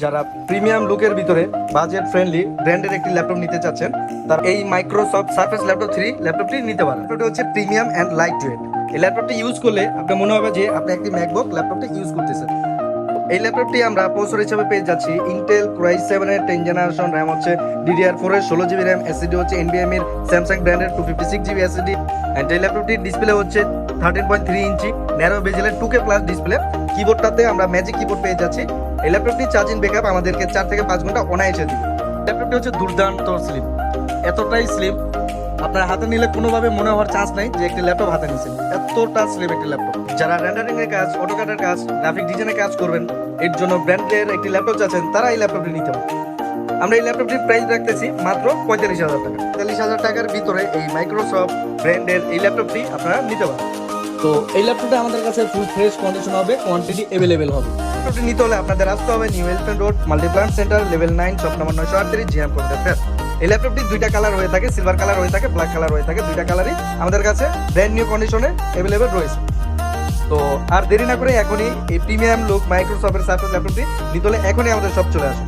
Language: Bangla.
যারা প্রিমিয়াম লুকের ভিতরে বাজেট ফ্রেন্ডলি ব্র্যান্ডের একটি ল্যাপটপ নিতে চাচ্ছেন, তার এই মাইক্রোসফট সারফেস ল্যাপটপ 3 ল্যাপটপটি নিতে পারেন। ল্যাপটপটি হচ্ছে প্রিমিয়াম অ্যান্ড লাইট ওয়েট। এই ল্যাপটপটি ইউজ করলে আপনার মনে হবে যে আপনি একটি ম্যাকবুক ল্যাপটপটি ইউজ করতেছেন। এই ল্যাপটপটি আমরা প্রসেসর হিসেবে পেয়ে যাচ্ছি ইন্টেল Core i7 এর 10 জেনারেশন, র্যাম হচ্ছে DDR4 এর 16GB র্যাম, এসএসডি হচ্ছে NVMe এর স্যামসাং ব্র্যান্ডের 256GB এসএসডি। এন্ড এই ল্যাপটপটির ডিসপ্লে হচ্ছে 13.3 ইঞ্চি ন্যারো বেজেলের 2K প্লাস ডিসপ্লে। কিবোর্ডটাতে আমরা ম্যাজিক কিবোর্ড পেয়ে যাচ্ছি। এই ল্যাপটপটির চার্জিং ব্যাকআপ আমাদেরকে 4 থেকে 5 ঘন্টা অনায়াসে দিবে। ল্যাপটপটি হচ্ছে দুর্দান্ত স্লিম, এতটাই স্লিম আপনার হাতে নিলে কোনোভাবে মনে হওয়ার চান্স নাই যে একটি ল্যাপটপ হাতে নিয়েছেন, এতটা স্লিম একটি ল্যাপটপ। যারা রেন্ডারিং এর কাজ, অটোক্যাডের কাজ, গ্রাফিক ডিজাইনের কাজ করবেন, এর জন্য ব্র্যান্ডের একটি ল্যাপটপ চাচ্ছেন, তারা এই ল্যাপটপটি নিতে পারে। আমরা এই ল্যাপটপটির প্রাইস রাখতেছি মাত্র 45,000 টাকা। 45,000 টাকার ভিতরে এই মাইক্রোসফট ব্র্যান্ডের এই ল্যাপটপটি আপনারা নিতে পারেন। তো এই ল্যাপটপটা আমাদের কাছে ফুল ফ্রেশ কন্ডিশন হবে, কোয়ান্টিটি অ্যাভেলেবেল হবে। ল্যাপটপটি নিতে হলে আপনাদের আসতে হবে New Elephant Road Multiplan Center level 9 shop number 938 GM Computer. এই ল্যাপটপটি দুইটা কালার হয়ে থাকে, সিলভার কালার হয়ে থাকে, ব্ল্যাক কালার হয়ে থাকে। দুইটা কালারই আমাদের কাছে ব্র্যান্ড নিউ কন্ডিশনে অ্যাভেলেবেল রয়েছে। তো আর দেরি না করে এখনই এই প্রিমিয়াম লুক মাইক্রোসফটের সারফেস ল্যাপটপটি নিতে হলে এখনই আমাদের সব চলে আসুন।